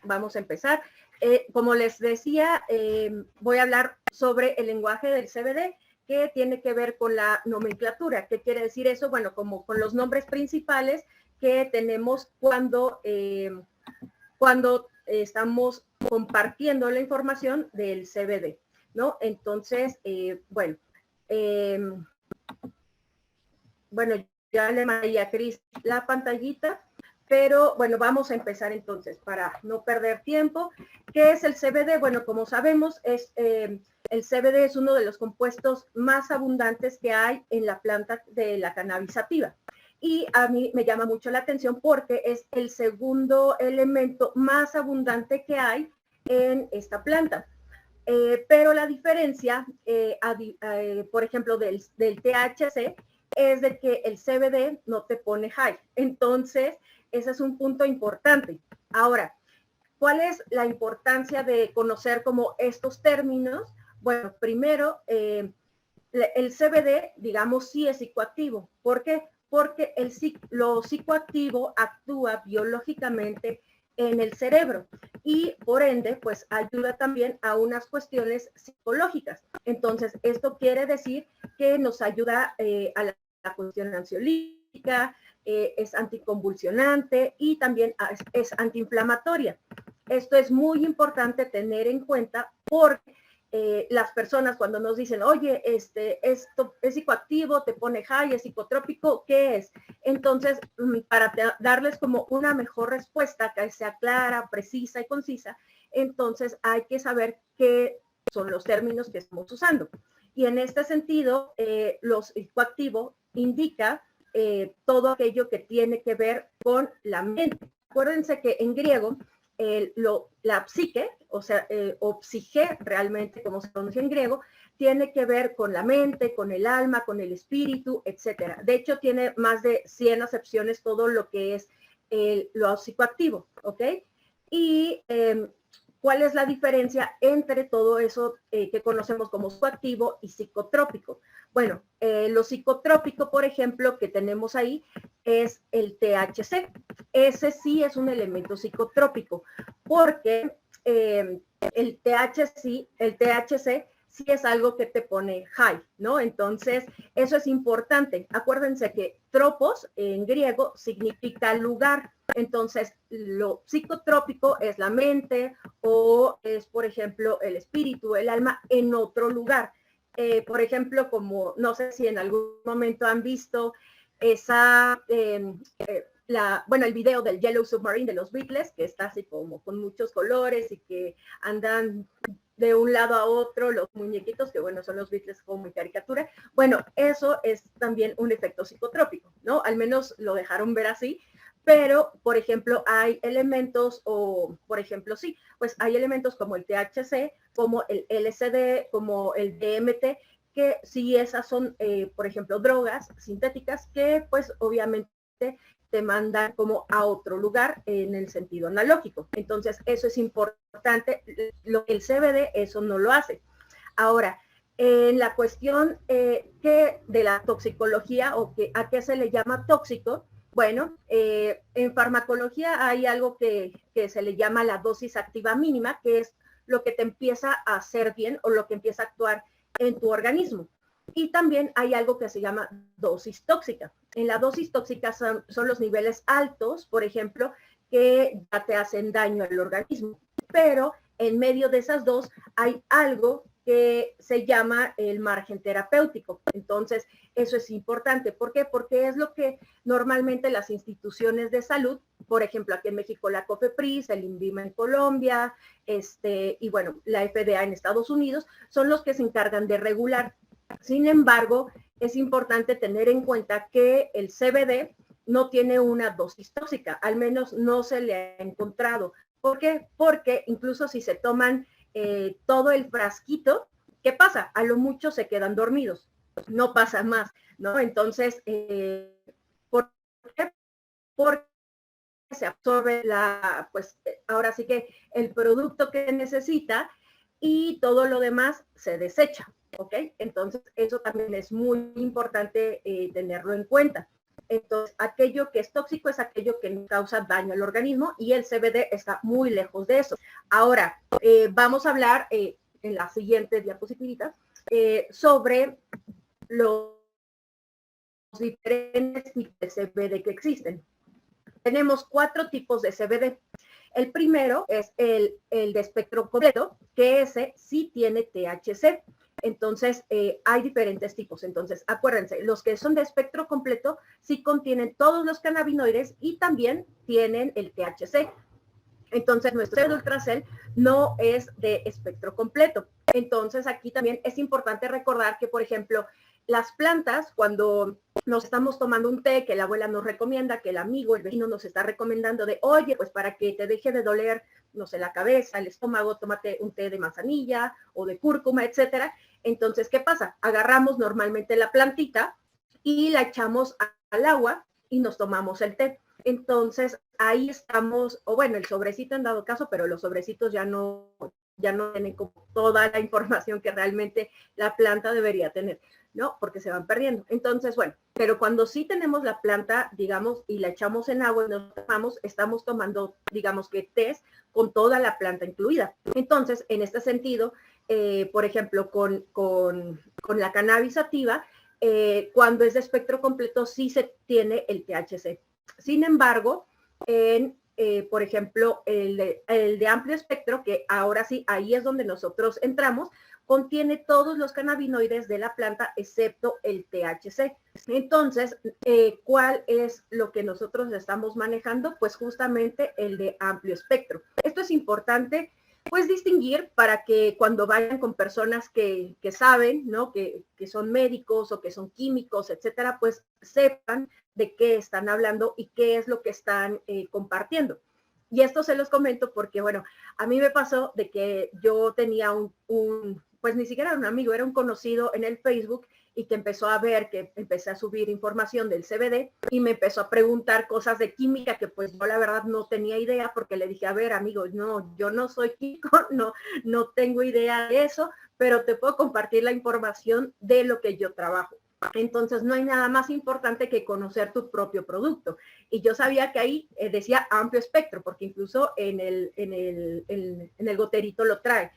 vamos a empezar. Como les decía, voy a hablar sobre el lenguaje del CBD, que tiene que ver con la nomenclatura. ¿Qué quiere decir eso? Bueno, como con los nombres principales que tenemos cuando estamos compartiendo la información del CBD, ¿no? Entonces, bueno, ya le mandé a Cris la pantallita, pero bueno, vamos a empezar entonces para no perder tiempo. ¿Qué es el CBD? Bueno, como sabemos, el CBD es uno de los compuestos más abundantes que hay en la planta de la cannabis sativa. Y a mí me llama mucho la atención porque es el segundo elemento más abundante que hay en esta planta. Pero la diferencia, por ejemplo, del THC, es de que el CBD no te pone high. Entonces, ese es un punto importante. Ahora, ¿cuál es la importancia de conocer como estos términos? Bueno, primero, el CBD, digamos, sí es psicoactivo. ¿Por qué? Porque lo psicoactivo actúa biológicamente en el cerebro y por ende, pues ayuda también a unas cuestiones psicológicas. Entonces, esto quiere decir que nos ayuda a la cuestión ansiolítica, es anticonvulsionante y también es antiinflamatoria. Esto es muy importante tener en cuenta porque las personas cuando nos dicen, oye, esto es psicoactivo, te pone high, es psicotrópico, ¿qué es? Entonces, para darles como una mejor respuesta que sea clara, precisa y concisa, entonces hay que saber qué son los términos que estamos usando. Y en este sentido, los psicoactivo indica todo aquello que tiene que ver con la mente. Acuérdense que en griego, la psique, o sea, o psique, realmente como se pronuncia en griego, tiene que ver con la mente, con el alma, con el espíritu, etcétera. De hecho, tiene más de 100 acepciones todo lo que es lo psicoactivo, ¿ok? Y ¿cuál es la diferencia entre todo eso que conocemos como psicoactivo y psicotrópico? Bueno, lo psicotrópico, por ejemplo, que tenemos ahí es el THC. Ese sí es un elemento psicotrópico porque el THC sí es algo que te pone high, ¿no? Entonces, eso es importante. Acuérdense que tropos en griego significa lugar. Entonces, lo psicotrópico es la mente o es, por ejemplo, el espíritu, el alma en otro lugar. Por ejemplo, como no sé si en algún momento han visto esa, el video del Yellow Submarine de los Beatles, que está así como con muchos colores y que andan de un lado a otro los muñequitos, que bueno, son los Beatles como en caricatura. Bueno, eso es también un efecto psicotrópico, ¿no? Al menos lo dejaron ver así, pero, por ejemplo, hay elementos, o por ejemplo, sí, pues hay elementos como el THC, como el LSD, como el DMT, que sí esas son, por ejemplo, drogas sintéticas que pues obviamente te mandan como a otro lugar en el sentido analógico. Entonces, eso es importante. El CBD eso no lo hace. Ahora, en la cuestión que de la toxicología o que a qué se le llama tóxico, bueno, en farmacología hay algo que se le llama la dosis activa mínima, que es lo que te empieza a hacer bien o lo que empieza a actuar en tu organismo. Y también hay algo que se llama dosis tóxica. En la dosis tóxica son los niveles altos, por ejemplo, que ya te hacen daño al organismo. Pero en medio de esas dos hay algo que se llama el margen terapéutico. Entonces, eso es importante. ¿Por qué? Porque es lo que normalmente las instituciones de salud, por ejemplo, aquí en México la COFEPRIS, el INVIMA en Colombia, y bueno, la FDA en Estados Unidos, son los que se encargan de regular. Sin embargo, es importante tener en cuenta que el CBD no tiene una dosis tóxica, al menos no se le ha encontrado. ¿Por qué? Porque incluso si se toman todo el frasquito, ¿qué pasa? A lo mucho se quedan dormidos, no pasa más, ¿no? Entonces, ¿por qué? Porque se absorbe pues ahora sí que el producto que necesita y todo lo demás se desecha, ¿ok? Entonces, eso también es muy importante tenerlo en cuenta. Entonces, aquello que es tóxico es aquello que causa daño al organismo y el CBD está muy lejos de eso. Ahora, vamos a hablar en la siguiente diapositivita sobre los diferentes tipos de CBD que existen. Tenemos 4 tipos de CBD. El primero es el de espectro completo, que ese sí tiene THC. Entonces, hay diferentes tipos. Entonces, acuérdense, los que son de espectro completo sí contienen todos los cannabinoides y también tienen el THC. Entonces, nuestro CBD Ultracel no es de espectro completo. Entonces, aquí también es importante recordar que, por ejemplo, las plantas, cuando nos estamos tomando un té que la abuela nos recomienda, que el amigo, el vecino nos está recomendando de, oye, pues para que te deje de doler, no sé, la cabeza, el estómago, tómate un té de manzanilla o de cúrcuma, etcétera. Entonces, ¿qué pasa? Agarramos normalmente la plantita y la echamos al agua y nos tomamos el té. Entonces, ahí estamos, o bueno, el sobrecito en dado caso, pero los sobrecitos ya no tienen como toda la información que realmente la planta debería tener, ¿no? Porque se van perdiendo. Entonces, bueno, pero cuando sí tenemos la planta, digamos, y la echamos en agua y nos tomamos, estamos tomando, digamos que tés con toda la planta incluida. Entonces, en este sentido, por ejemplo, con la cannabis sativa, cuando es de espectro completo, sí se tiene el THC. Sin embargo, por ejemplo, el de amplio espectro, que ahora sí, ahí es donde nosotros entramos, contiene todos los cannabinoides de la planta excepto el THC. Entonces, ¿cuál es lo que nosotros estamos manejando? Pues justamente el de amplio espectro. Esto es importante, pues, distinguir para que cuando vayan con personas que saben, ¿no? Que son médicos o que son químicos, etcétera, pues sepan de qué están hablando y qué es lo que están compartiendo. Y esto se los comento porque, bueno, a mí me pasó de que yo tenía pues ni siquiera era un amigo, era un conocido en el Facebook y que empezó a ver que empecé a subir información del CBD y me empezó a preguntar cosas de química que pues yo la verdad no tenía idea porque le dije, a ver, amigo, no, yo no soy químico, no tengo idea de eso, pero te puedo compartir la información de lo que yo trabajo. Entonces no hay nada más importante que conocer tu propio producto. Y yo sabía que ahí decía amplio espectro, porque incluso en el goterito lo trae.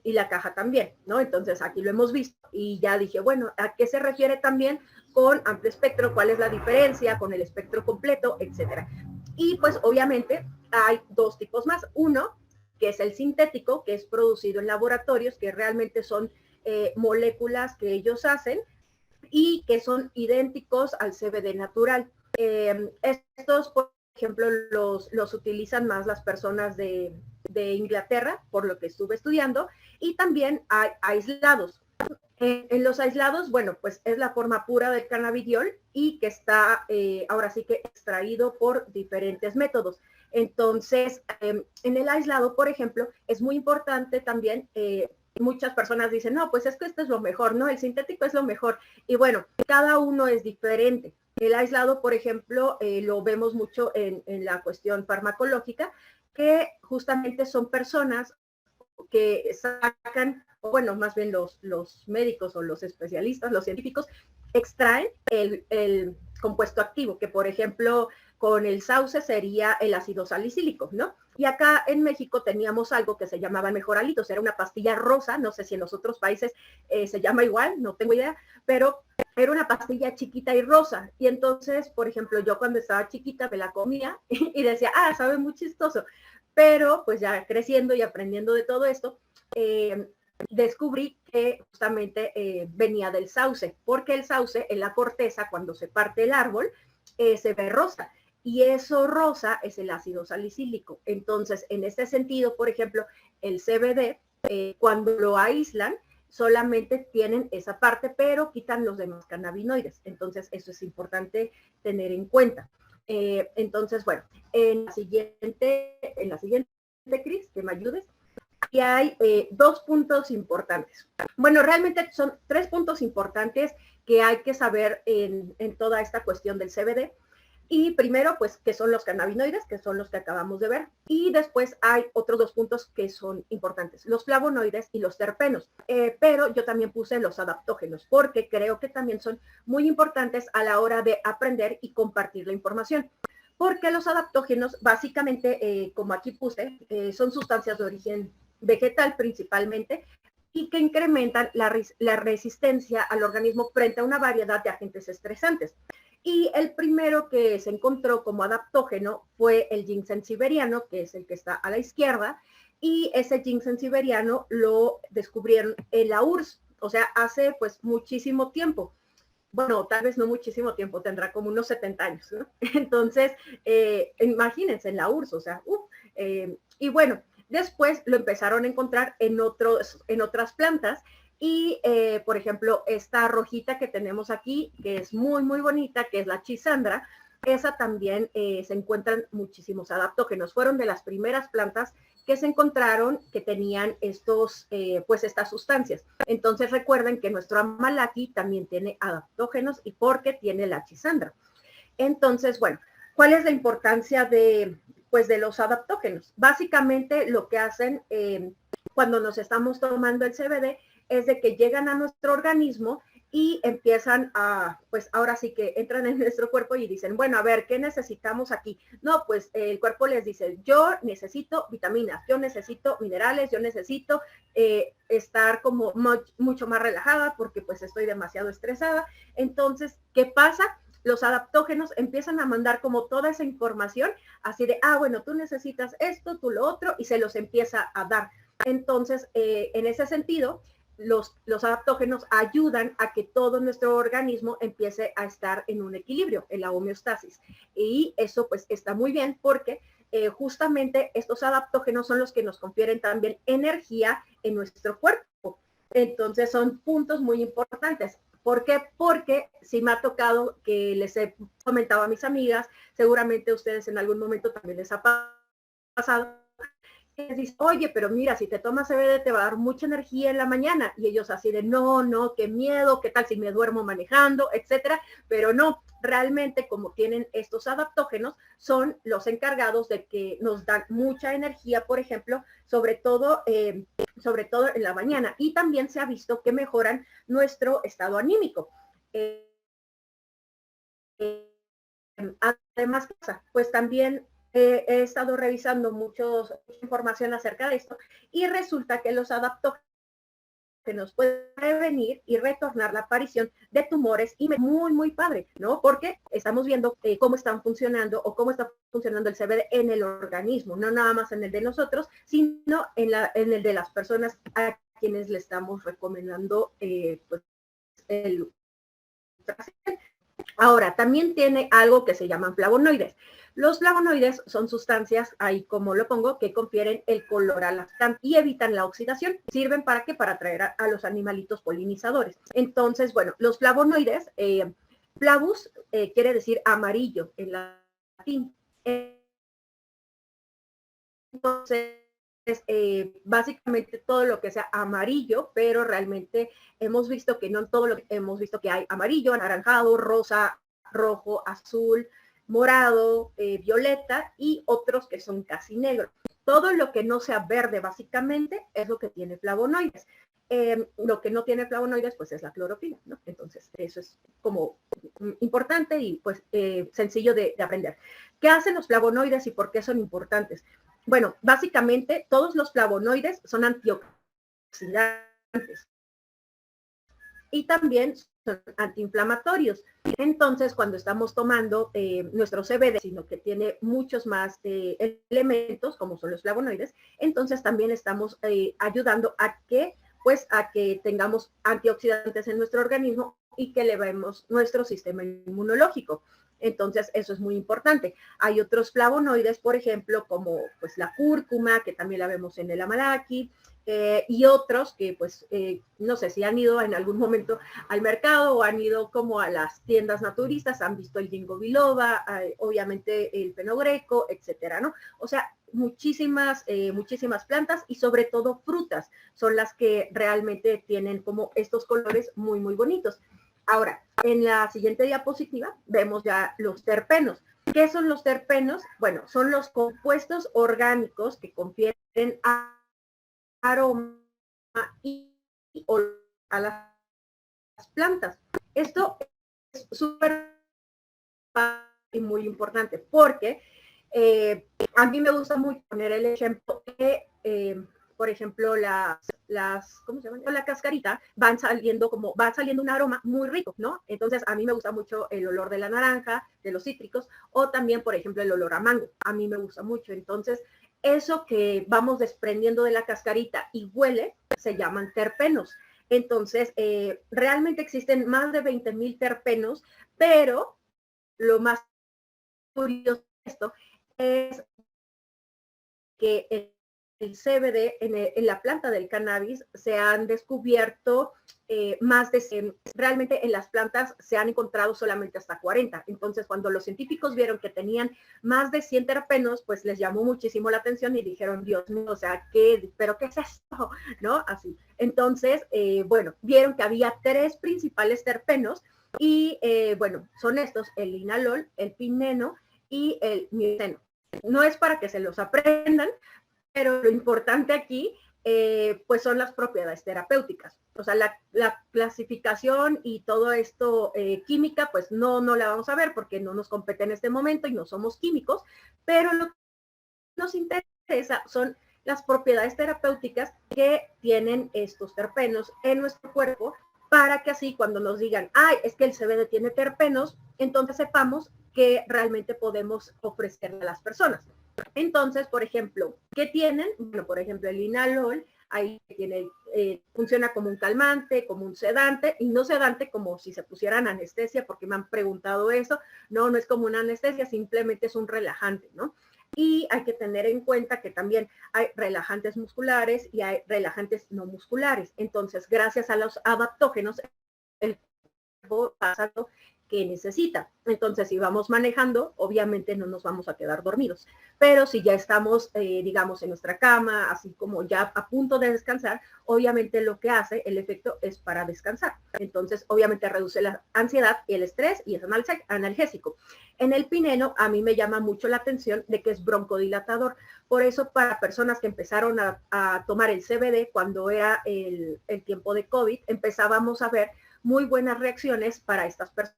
Y la caja también, ¿no? Entonces aquí lo hemos visto y ya dije, bueno, ¿a qué se refiere también con amplio espectro? ¿Cuál es la diferencia con el espectro completo, etcétera? Y pues obviamente hay 2 tipos más. Uno, que es el sintético, que es producido en laboratorios, que realmente son moléculas que ellos hacen y que son idénticos al CBD natural. Estos, por ejemplo, los utilizan más las personas de Inglaterra, por lo que estuve estudiando, y también hay aislados. En los aislados, bueno, pues es la forma pura del cannabidiol y que está ahora sí que extraído por diferentes métodos. Entonces, en el aislado, por ejemplo, es muy importante también, muchas personas dicen, no, pues es que esto es lo mejor, no, el sintético es lo mejor. Y bueno, cada uno es diferente. El aislado, por ejemplo, lo vemos mucho en la cuestión farmacológica, que justamente son personas que sacan, o bueno, más bien los médicos o los especialistas, los científicos, extraen el compuesto activo, que por ejemplo con el sauce sería el ácido salicílico, ¿no? Y acá en México teníamos algo que se llamaba mejoralitos, era una pastilla rosa, no sé si en los otros países se llama igual, no tengo idea, pero era una pastilla chiquita y rosa. Y entonces, por ejemplo, yo cuando estaba chiquita me la comía y decía, sabe muy chistoso. Pero pues ya creciendo y aprendiendo de todo esto, descubrí que justamente venía del sauce, porque el sauce en la corteza, cuando se parte el árbol, se ve rosa. Y eso rosa es el ácido salicílico. Entonces, en este sentido, por ejemplo, el CBD, cuando lo aíslan, solamente tienen esa parte, pero quitan los demás cannabinoides. Entonces, eso es importante tener en cuenta. Entonces, bueno, en la siguiente, Cris, que me ayudes. Y hay 2 puntos importantes. Bueno, realmente son 3 puntos importantes que hay que saber en toda esta cuestión del CBD. Y primero, pues, que son los cannabinoides, que son los que acabamos de ver. Y después hay otros dos puntos que son importantes, los flavonoides y los terpenos. Pero yo también puse los adaptógenos, porque creo que también son muy importantes a la hora de aprender y compartir la información. Porque los adaptógenos, básicamente, como aquí puse, son sustancias de origen vegetal principalmente, y que incrementan la resistencia al organismo frente a una variedad de agentes estresantes. Y el primero que se encontró como adaptógeno fue el ginseng siberiano, que es el que está a la izquierda, y ese ginseng siberiano lo descubrieron en la URSS, o sea, hace pues muchísimo tiempo. Bueno, tal vez no muchísimo tiempo, tendrá como unos 70 años, ¿no? Entonces, imagínense en la URSS, o sea, y bueno, después lo empezaron a encontrar en otras plantas y, por ejemplo, esta rojita que tenemos aquí, que es muy, muy bonita, que es la chisandra, esa también se encuentran muchísimos adaptógenos. Fueron de las primeras plantas que se encontraron que tenían pues estas sustancias. Entonces recuerden que nuestro amalaki también tiene adaptógenos y porque tiene la chisandra. Entonces, bueno, ¿cuál es la importancia pues, de los adaptógenos? Básicamente lo que hacen cuando nos estamos tomando el CBD es de que llegan a nuestro organismo y empiezan pues ahora sí que entran en nuestro cuerpo y dicen, bueno, a ver, ¿qué necesitamos aquí? No, pues el cuerpo les dice, yo necesito vitaminas, yo necesito minerales, yo necesito estar como mucho más relajada porque pues estoy demasiado estresada. Entonces, ¿qué pasa? Los adaptógenos empiezan a mandar como toda esa información, así de, bueno, tú necesitas esto, tú lo otro, y se los empieza a dar. Entonces, en ese sentido, los adaptógenos ayudan a que todo nuestro organismo empiece a estar en un equilibrio, en la homeostasis. Y eso pues está muy bien porque justamente estos adaptógenos son los que nos confieren también energía en nuestro cuerpo. Entonces son puntos muy importantes. ¿Por qué? Porque si me ha tocado que les he comentado a mis amigas, seguramente a ustedes en algún momento también les ha pasado, dice, oye, pero mira, si te tomas CBD te va a dar mucha energía en la mañana. Y ellos así de, no, qué miedo, qué tal si me duermo manejando, etcétera. Pero no, realmente como tienen estos adaptógenos, son los encargados de que nos dan mucha energía, por ejemplo, sobre todo en la mañana. Y también se ha visto que mejoran nuestro estado anímico. Además, pues también he estado revisando mucha información acerca de esto y resulta que los adaptógenos pueden prevenir y retornar la aparición de tumores y muy, muy padre, ¿no? Porque estamos viendo cómo están funcionando o cómo está funcionando el CBD en el organismo, no nada más en el de nosotros, sino en el de las personas a quienes le estamos recomendando pues, el Ahora, también tiene algo que se llaman flavonoides. Los flavonoides son sustancias, ahí como lo pongo, que confieren el color a las plantas y evitan la oxidación. ¿Sirven para qué? Para atraer a los animalitos polinizadores. Entonces, bueno, los flavonoides, flavus quiere decir amarillo en latín. Entonces, básicamente todo lo que sea amarillo, pero realmente hemos visto que no todo lo que hemos visto que hay amarillo, anaranjado, rosa, rojo, azul, morado, violeta y otros que son casi negros. Todo lo que no sea verde básicamente es lo que tiene flavonoides. Lo que no tiene flavonoides pues es la clorofila, ¿no? Entonces eso es como importante y pues sencillo de aprender. ¿Qué hacen los flavonoides y por qué son importantes? Bueno, básicamente todos los flavonoides son antioxidantes y también son antiinflamatorios. Entonces, cuando estamos tomando nuestro CBD, sino que tiene muchos más elementos, como son los flavonoides, entonces también estamos ayudando a que tengamos antioxidantes en nuestro organismo y que elevemos nuestro sistema inmunológico. Entonces, eso es muy importante. Hay otros flavonoides, por ejemplo, como pues la cúrcuma, que también la vemos en el amalaki, y otros que pues no sé si han ido en algún momento al mercado o han ido como a las tiendas naturistas, han visto el ginkgo biloba, obviamente el fenogreco, etcétera, ¿no? O sea, muchísimas plantas y sobre todo frutas son las que realmente tienen como estos colores muy, muy bonitos. Ahora, en la siguiente diapositiva vemos ya los terpenos. ¿Qué son los terpenos? Bueno, son los compuestos orgánicos que confieren aroma y olor a las plantas. Esto es súper y muy importante porque a mí me gusta mucho poner el ejemplo de, por ejemplo, ¿cómo se llama? La cascarita va saliendo un aroma muy rico, ¿no? Entonces a mí me gusta mucho el olor de la naranja, de los cítricos, o también, por ejemplo, el olor a mango. A mí me gusta mucho. Entonces, eso que vamos desprendiendo de la cascarita y huele, se llaman terpenos. Entonces, realmente existen más de 20,000 terpenos, pero lo más curioso de esto es que el CBD en la planta del cannabis se han descubierto más de 100, realmente en las plantas se han encontrado solamente hasta 40. Entonces, cuando los científicos vieron que tenían más de 100 terpenos, pues les llamó muchísimo la atención y dijeron, Dios mío, o sea, ¿pero qué es esto? ¿No? Así. Entonces, bueno, vieron que había 3 principales terpenos y, bueno, son estos, el linalol, el pineno y el miceno. No es para que se los aprendan, pero lo importante aquí, pues son las propiedades terapéuticas. O sea, la clasificación y todo esto química, pues no la vamos a ver porque no nos compete en este momento y no somos químicos, pero lo que nos interesa son las propiedades terapéuticas que tienen estos terpenos en nuestro cuerpo para que así cuando nos digan, ay, es que el CBD tiene terpenos, entonces sepamos que realmente podemos ofrecerle a las personas. Entonces, por ejemplo, ¿qué tienen? Bueno, por ejemplo, el linalol, ahí tiene, funciona como un calmante, como un sedante, y no sedante como si se pusieran anestesia, porque me han preguntado eso. No es como una anestesia, simplemente es un relajante, ¿no? Y hay que tener en cuenta que también hay relajantes musculares y hay relajantes no musculares. Entonces, gracias a los adaptógenos, el cuerpo pasa lo que necesita. Entonces, si vamos manejando, obviamente no nos vamos a quedar dormidos. Pero si ya estamos, digamos, en nuestra cama, así como ya a punto de descansar, obviamente lo que hace el efecto es para descansar. Entonces, obviamente reduce la ansiedad y el estrés y es analgésico. En el pineno, a mí me llama mucho la atención de que es broncodilatador. Por eso, para personas que empezaron a tomar el CBD cuando era el tiempo de COVID, empezábamos a ver muy buenas reacciones para estas personas.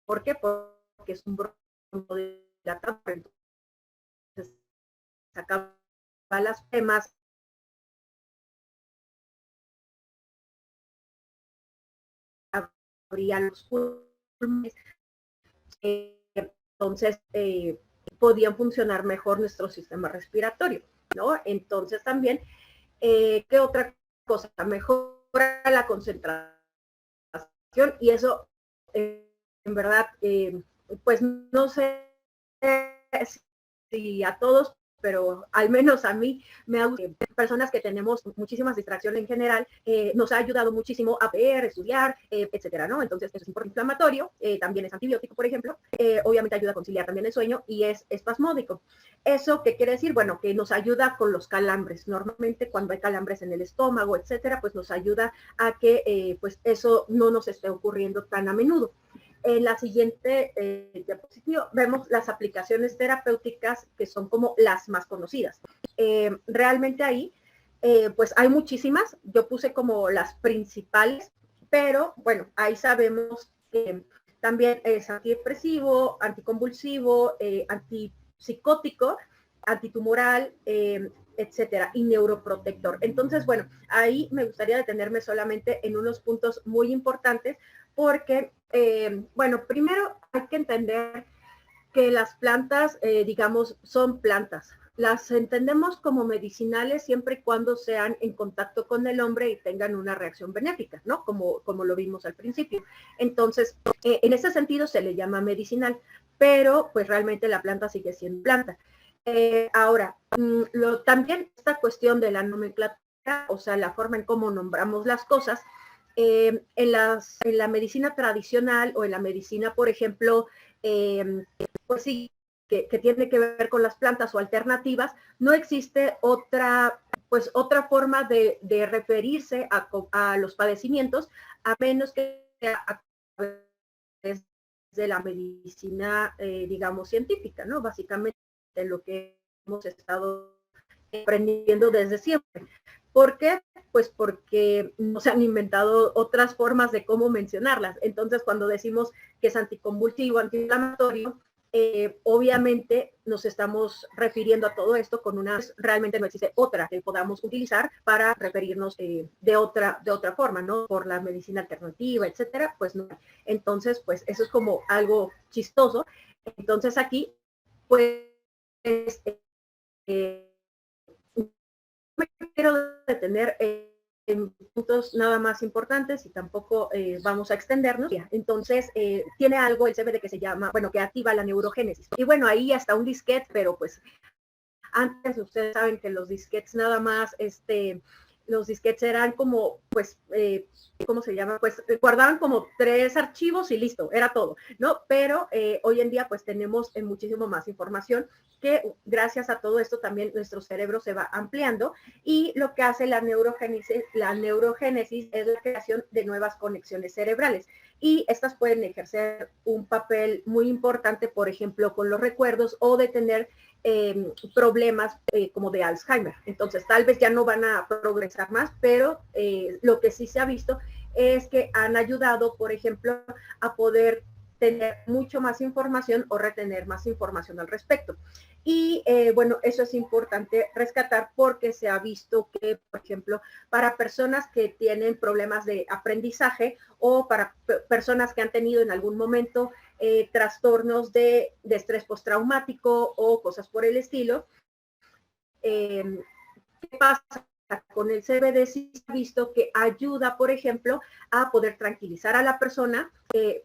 ¿Por qué? Porque es un broncodilatador. Entonces, sacaba las gemas, abría los pulmones, entonces podían funcionar mejor nuestro sistema respiratorio, ¿no? Entonces también, ¿qué otra cosa? Mejora la concentración y eso, en verdad, pues no sé si a todos, pero al menos a mí me ha gustado. Personas que tenemos muchísimas distracciones en general, nos ha ayudado muchísimo a ver, estudiar, etcétera, ¿no? Entonces, es inflamatorio, también es antibiótico, por ejemplo, obviamente ayuda a conciliar también el sueño y es espasmódico. ¿Eso qué quiere decir? Bueno, que nos ayuda con los calambres. Normalmente cuando hay calambres en el estómago, etcétera, pues nos ayuda a que pues eso no nos esté ocurriendo tan a menudo. En la siguiente diapositiva vemos las aplicaciones terapéuticas que son como las más conocidas. Realmente ahí, pues hay muchísimas. Yo puse como las principales, pero bueno, ahí sabemos que también es antidepresivo, anticonvulsivo, antipsicótico, antitumoral, etcétera, y neuroprotector. Entonces, bueno, ahí me gustaría detenerme solamente en unos puntos muy importantes porque, bueno, primero hay que entender que las plantas, digamos, son plantas. Las entendemos como medicinales siempre y cuando sean en contacto con el hombre y tengan una reacción benéfica, ¿no? Como lo vimos al principio. Entonces, en ese sentido se le llama medicinal, pero pues realmente la planta sigue siendo planta. Ahora, también esta cuestión de la nomenclatura, o sea, la forma en cómo nombramos las cosas, en la medicina tradicional o en la medicina, por ejemplo, pues sí, que tiene que ver con las plantas o alternativas, no existe otra forma de referirse a los padecimientos, a menos que sea a través de la medicina, digamos, científica, ¿no? Básicamente lo que hemos estado aprendiendo desde siempre. ¿Por qué? Pues porque no se han inventado otras formas de cómo mencionarlas. Entonces, cuando decimos que es anticonvulsivo, antiinflamatorio, obviamente nos estamos refiriendo a todo esto con una, realmente no existe otra que podamos utilizar para referirnos de otra forma, ¿no? Por la medicina alternativa, etcétera, pues no. Entonces, pues eso es como algo chistoso. Entonces aquí, pues, me quiero detener en puntos nada más importantes y tampoco vamos a extendernos. Entonces, tiene algo el CBD que se llama, bueno, que activa la neurogénesis. Y bueno, ahí hasta un disquete, pero pues antes ustedes saben que los disquetes nada más, los disquetes eran como, pues, ¿cómo se llama? Pues guardaban como 3 archivos y listo, era todo, ¿no? Pero hoy en día pues tenemos muchísimo más información que gracias a todo esto también nuestro cerebro se va ampliando y lo que hace la neurogénesis es la creación de nuevas conexiones cerebrales y estas pueden ejercer un papel muy importante, por ejemplo, con los recuerdos o de tener problemas como de Alzheimer. Entonces, tal vez ya no van a progresar más, pero lo que sí se ha visto es que han ayudado, por ejemplo, a poder tener mucho más información o retener más información al respecto. Y bueno, eso es importante rescatar porque se ha visto que, por ejemplo, para personas que tienen problemas de aprendizaje o para personas que han tenido en algún momento trastornos de estrés postraumático o cosas por el estilo, ¿qué pasa? Con el CBD sí se ha visto que ayuda, por ejemplo, a poder tranquilizar a la persona.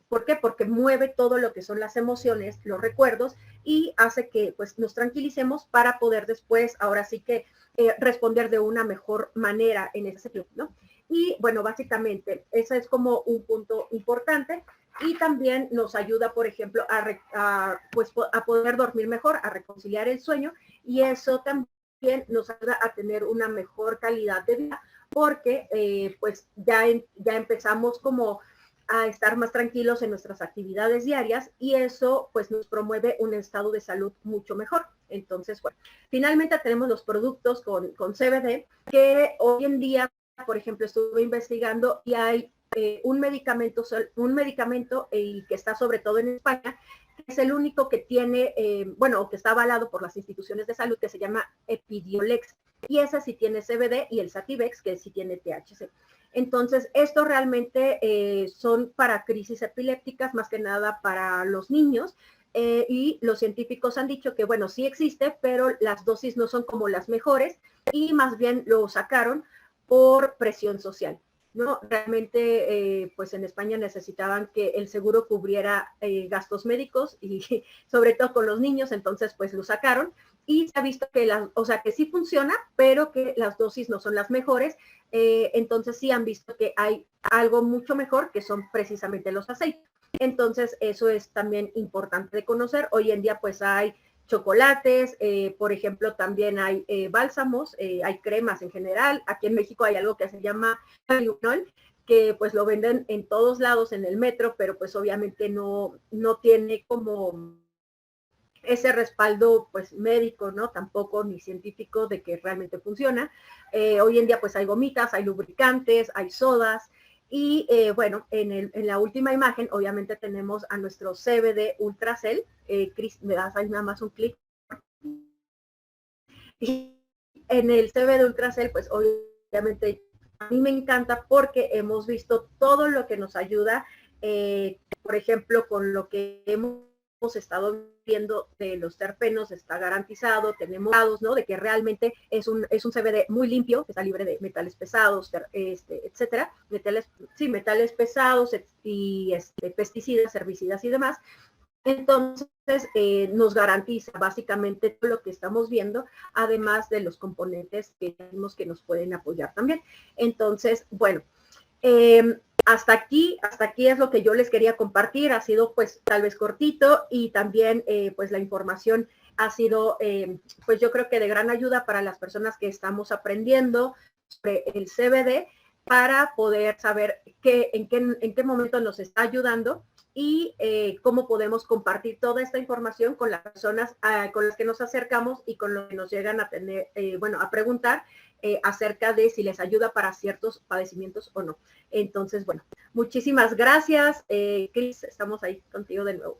¿Por qué? Porque mueve todo lo que son las emociones, los recuerdos y hace que pues, nos tranquilicemos para poder después, ahora sí que responder de una mejor manera en ese sentido, ¿no? Y bueno, básicamente, ese es como un punto importante y también nos ayuda, por ejemplo, pues, a poder dormir mejor, a reconciliar el sueño y eso también nos ayuda a tener una mejor calidad de vida porque pues ya empezamos como a estar más tranquilos en nuestras actividades diarias y eso pues nos promueve un estado de salud mucho mejor. Entonces, bueno, finalmente tenemos los productos con CBD que hoy en día, por ejemplo, estuve investigando y hay un medicamento que está sobre todo en España, que es el único que tiene, bueno, que está avalado por las instituciones de salud, que se llama Epidiolex. Y ese sí tiene CBD y el Sativex, que sí tiene THC. Entonces, esto realmente son para crisis epilépticas, más que nada para los niños. Y los científicos han dicho que, bueno, sí existe, pero las dosis no son como las mejores y más bien lo sacaron por presión social. ¿No? Realmente, pues en España necesitaban que el seguro cubriera gastos médicos y sobre todo con los niños, entonces pues lo sacaron y se ha visto que, o sea, que sí funciona, pero que las dosis no son las mejores, entonces sí han visto que hay algo mucho mejor que son precisamente los aceites. Entonces eso es también importante de conocer. Hoy en día pues hay chocolates, por ejemplo, también hay bálsamos, hay cremas en general. Aquí en México hay algo que se llama Ayunol, que pues lo venden en todos lados en el metro, pero pues obviamente no tiene como ese respaldo pues médico, ¿no? Tampoco ni científico de que realmente funciona. Hoy en día pues hay gomitas, hay lubricantes, hay sodas, y bueno, en la última imagen, obviamente tenemos a nuestro CBD Ultracell. Cris, me das ahí nada más un clic. Y en el CBD Ultracell, pues obviamente a mí me encanta porque hemos visto todo lo que nos ayuda, por ejemplo, con lo que hemos estado viendo de los terpenos, está garantizado, tenemos datos, ¿no? De que realmente es un CBD muy limpio, que está libre de metales pesados, etcétera, metales pesados y pesticidas, herbicidas y demás. Entonces, nos garantiza básicamente todo lo que estamos viendo, además de los componentes que tenemos que nos pueden apoyar también. Entonces, bueno, hasta aquí es lo que yo les quería compartir. Ha sido pues tal vez cortito y también pues la información ha sido pues yo creo que de gran ayuda para las personas que estamos aprendiendo sobre el CBD. para poder saber en qué momento nos está ayudando y cómo podemos compartir toda esta información con las personas con las que nos acercamos y con los que nos llegan a tener, a preguntar acerca de si les ayuda para ciertos padecimientos o no. Entonces, bueno, muchísimas gracias, Cris, estamos ahí contigo de nuevo.